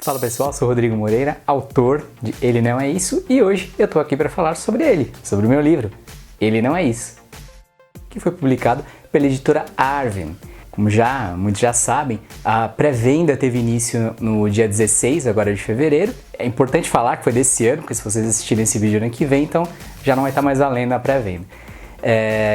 Fala pessoal, sou Rodrigo Moreira, autor de Ele Não É Isso, e hoje eu tô aqui para falar sobre ele, sobre o meu livro, Ele Não É Isso, que foi publicado pela editora Arvin. Como muitos já sabem, a pré-venda teve início no dia 16 agora de fevereiro. É importante falar que foi desse ano, porque se vocês assistirem esse vídeo no ano que vem, então já não vai estar mais valendo a pré-venda.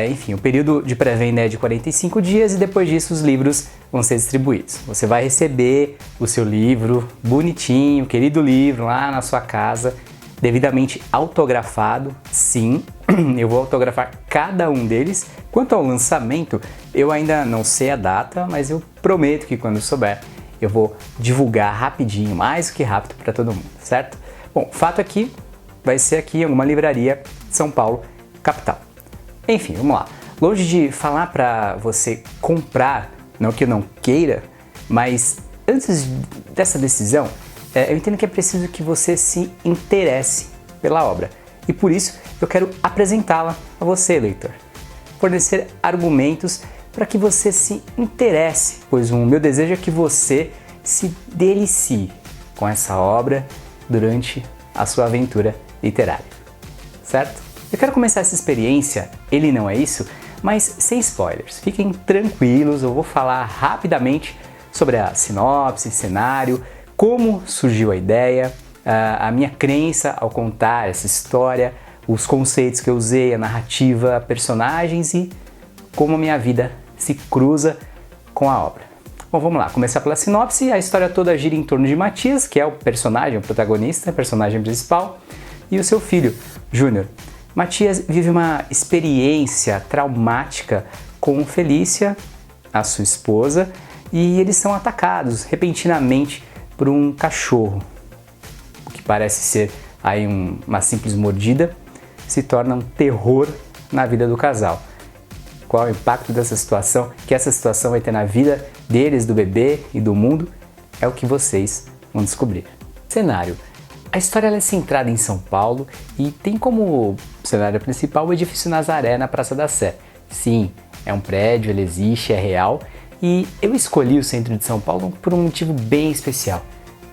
Enfim, o período de pré-venda é de 45 dias e depois disso os livros vão ser distribuídos. Você vai receber o seu livro bonitinho, querido livro, lá na sua casa, devidamente autografado, sim. Eu vou autografar cada um deles. Quanto ao lançamento, eu ainda não sei a data, mas eu prometo que quando eu souber, eu vou divulgar rapidinho, mais do que rápido para todo mundo, certo? Bom, o fato é que vai ser aqui em alguma livraria de São Paulo, capital. Enfim, vamos lá. Longe de falar para você comprar, não que eu não queira, mas antes dessa decisão, eu entendo que é preciso que você se interesse pela obra. E por isso eu quero apresentá-la a você, leitor. Fornecer argumentos para que você se interesse, pois o meu desejo é que você se delicie com essa obra durante a sua aventura literária, certo? Eu quero começar essa experiência, Ele Não É Isso, mas sem spoilers. Fiquem tranquilos, eu vou falar rapidamente sobre a sinopse, cenário, como surgiu a ideia, a minha crença ao contar essa história, os conceitos que eu usei, a narrativa, personagens e como a minha vida se cruza com a obra. Bom, vamos lá, começar pela sinopse. A história toda gira em torno de Matias, que é o personagem, o protagonista, o personagem principal, e o seu filho, Júnior. Matias vive uma experiência traumática com Felícia, a sua esposa, e eles são atacados repentinamente por um cachorro. O que parece ser aí uma simples mordida se torna um terror na vida do casal. Qual é o impacto dessa situação, que essa situação vai ter na vida deles, do bebê e do mundo, é o que vocês vão descobrir. Cenário. A história é centrada em São Paulo e tem como cenário principal o edifício Nazaré na Praça da Sé. Sim, é um prédio, ele existe, é real, e eu escolhi o centro de São Paulo por um motivo bem especial.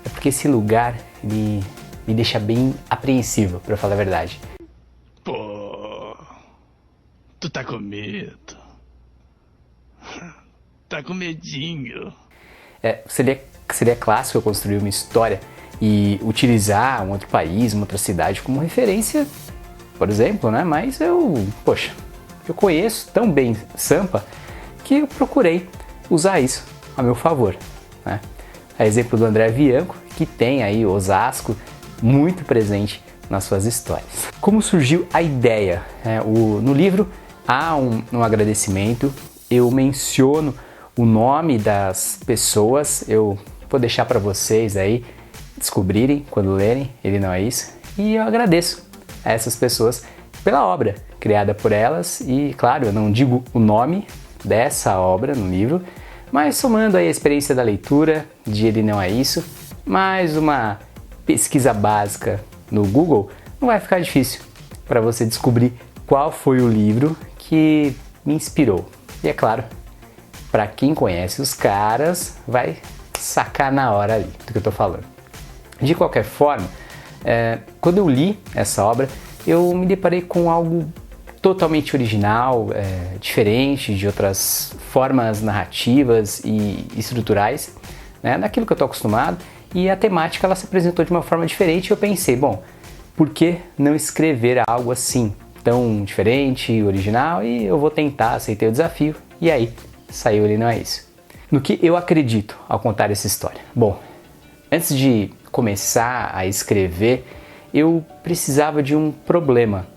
É porque esse lugar me deixa bem apreensivo, para falar a verdade. Pô, tu tá com medo? Tá com medinho? Seria clássico eu construir uma história e utilizar um outro país, uma outra cidade como referência, por exemplo, né? Mas eu conheço tão bem Sampa que eu procurei usar isso a meu favor, né? A exemplo do André Bianco, que tem aí Osasco muito presente nas suas histórias. Como surgiu a ideia? No livro há um agradecimento, eu menciono o nome das pessoas, eu vou deixar para vocês aí descobrirem quando lerem, Ele Não É Isso, e eu agradeço a essas pessoas pela obra criada por elas e, claro, eu não digo o nome dessa obra no livro, mas somando aí a experiência da leitura de Ele Não É Isso, mais uma pesquisa básica no Google, não vai ficar difícil para você descobrir qual foi o livro que me inspirou. E é claro, para quem conhece os caras, vai sacar na hora ali do que eu tô falando. De qualquer forma, quando eu li essa obra, eu me deparei com algo totalmente original, diferente de outras formas narrativas e estruturais, né, daquilo que eu estou acostumado, e a temática ela se apresentou de uma forma diferente e eu pensei, bom, por que não escrever algo assim, tão diferente, original, e eu vou tentar, aceitei o desafio, e aí saiu Ele Não É Isso. No que eu acredito ao contar essa história? Bom, antes de começar a escrever, eu precisava de um problema,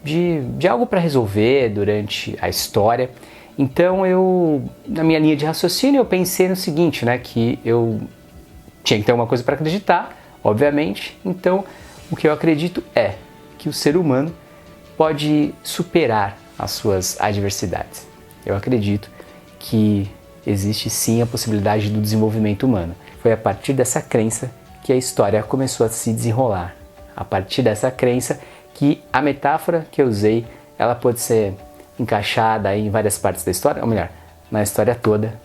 de algo para resolver durante a história. Então na minha linha de raciocínio, eu pensei no seguinte, né, que eu tinha que ter uma coisa para acreditar, obviamente. Então, o que eu acredito é que o ser humano pode superar as suas adversidades. Eu acredito que existe sim a possibilidade do desenvolvimento humano. Foi a partir dessa crença que a história começou a se desenrolar. A partir dessa crença que a metáfora que eu usei, ela pode ser encaixada em várias partes da história, ou melhor, na história toda.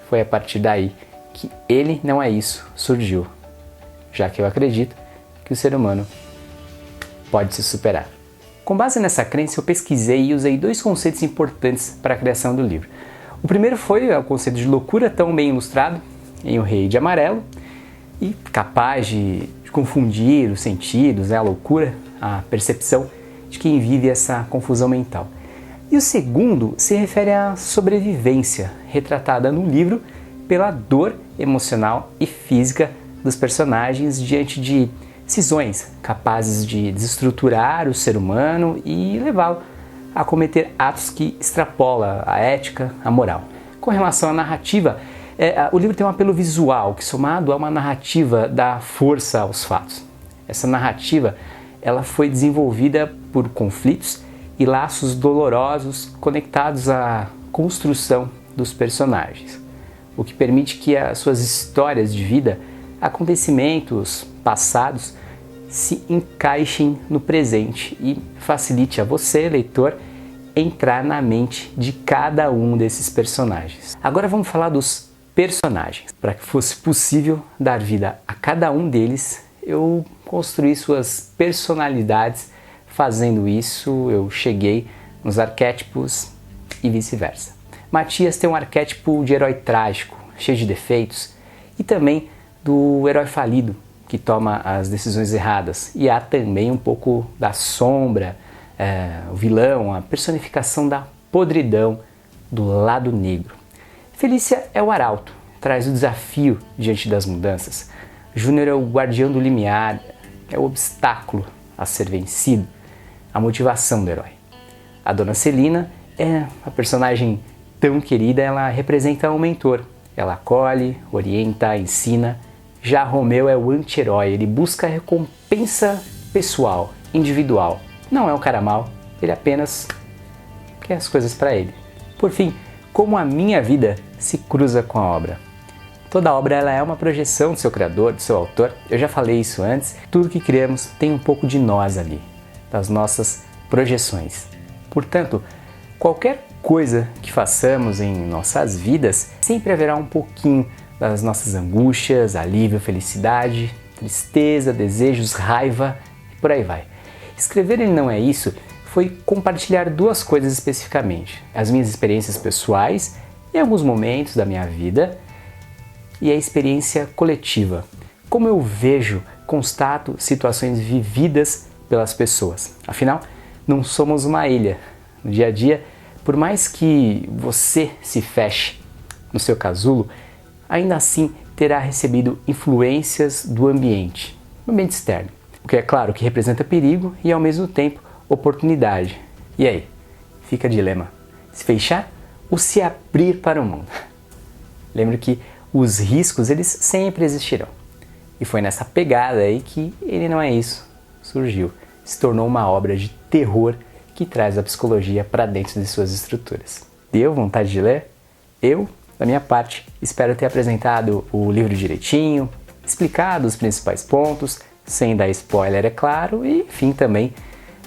Foi a partir daí que Ele Não É Isso surgiu. já que eu acredito que o ser humano pode se superar. Com base nessa crença, eu pesquisei e usei 2 conceitos importantes para a criação do livro. O primeiro foi o conceito de loucura, tão bem ilustrado em O Rei de Amarelo, e capaz de confundir os sentidos, a loucura, a percepção de quem vive essa confusão mental. E o segundo se refere à sobrevivência, retratada no livro pela dor emocional e física dos personagens diante de cisões capazes de desestruturar o ser humano e levá-lo a cometer atos que extrapolam a ética, a moral. Com relação à narrativa, o livro tem um apelo visual que, somado a uma narrativa, dá força aos fatos. Essa narrativa ela foi desenvolvida por conflitos e laços dolorosos conectados à construção dos personagens, o que permite que as suas histórias de vida, acontecimentos passados, se encaixem no presente e facilite a você, leitor, entrar na mente de cada um desses personagens. Agora vamos falar dos personagens. Para que fosse possível dar vida a cada um deles, eu construí suas personalidades. Fazendo isso, eu cheguei nos arquétipos e vice-versa. Matias tem um arquétipo de herói trágico, cheio de defeitos, e também do herói falido, que toma as decisões erradas. E há também um pouco da sombra, o vilão, a personificação da podridão do lado negro. Felícia é o arauto, traz o desafio diante das mudanças. Júnior é o guardião do limiar, é o obstáculo a ser vencido, a motivação do herói. A Dona Celina é a personagem tão querida, ela representa um mentor. Ela acolhe, orienta, ensina. Já Romeu é o anti-herói, ele busca a recompensa pessoal, individual. Não é um cara mau, ele apenas quer as coisas para ele. Por fim, como a minha vida se cruza com a obra. Toda obra ela é uma projeção do seu criador, do seu autor. Eu já falei isso antes. Tudo que criamos tem um pouco de nós ali, das nossas projeções. Portanto, qualquer coisa que façamos em nossas vidas, sempre haverá um pouquinho das nossas angústias, alívio, felicidade, tristeza, desejos, raiva e por aí vai. Escrever Ele Não É Isso foi compartilhar 2 coisas especificamente: as minhas experiências pessoais em alguns momentos da minha vida e a experiência coletiva. Como eu vejo, constato situações vividas pelas pessoas. Afinal, não somos uma ilha. No dia a dia, por mais que você se feche no seu casulo, ainda assim terá recebido influências do ambiente externo. O que é claro que representa perigo e ao mesmo tempo oportunidade. E aí? Fica dilema: se fechar ou se abrir para o mundo? Lembre que os riscos eles sempre existirão. E foi nessa pegada aí que Ele Não É Isso surgiu. Se tornou uma obra de terror que traz a psicologia para dentro de suas estruturas. Deu vontade de ler? Eu, da minha parte, espero ter apresentado o livro direitinho, explicado os principais pontos, sem dar spoiler, é claro, e, enfim, também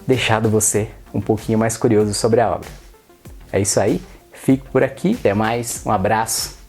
deixado você um pouquinho mais curioso sobre a obra. É isso aí, fico por aqui, até mais, um abraço.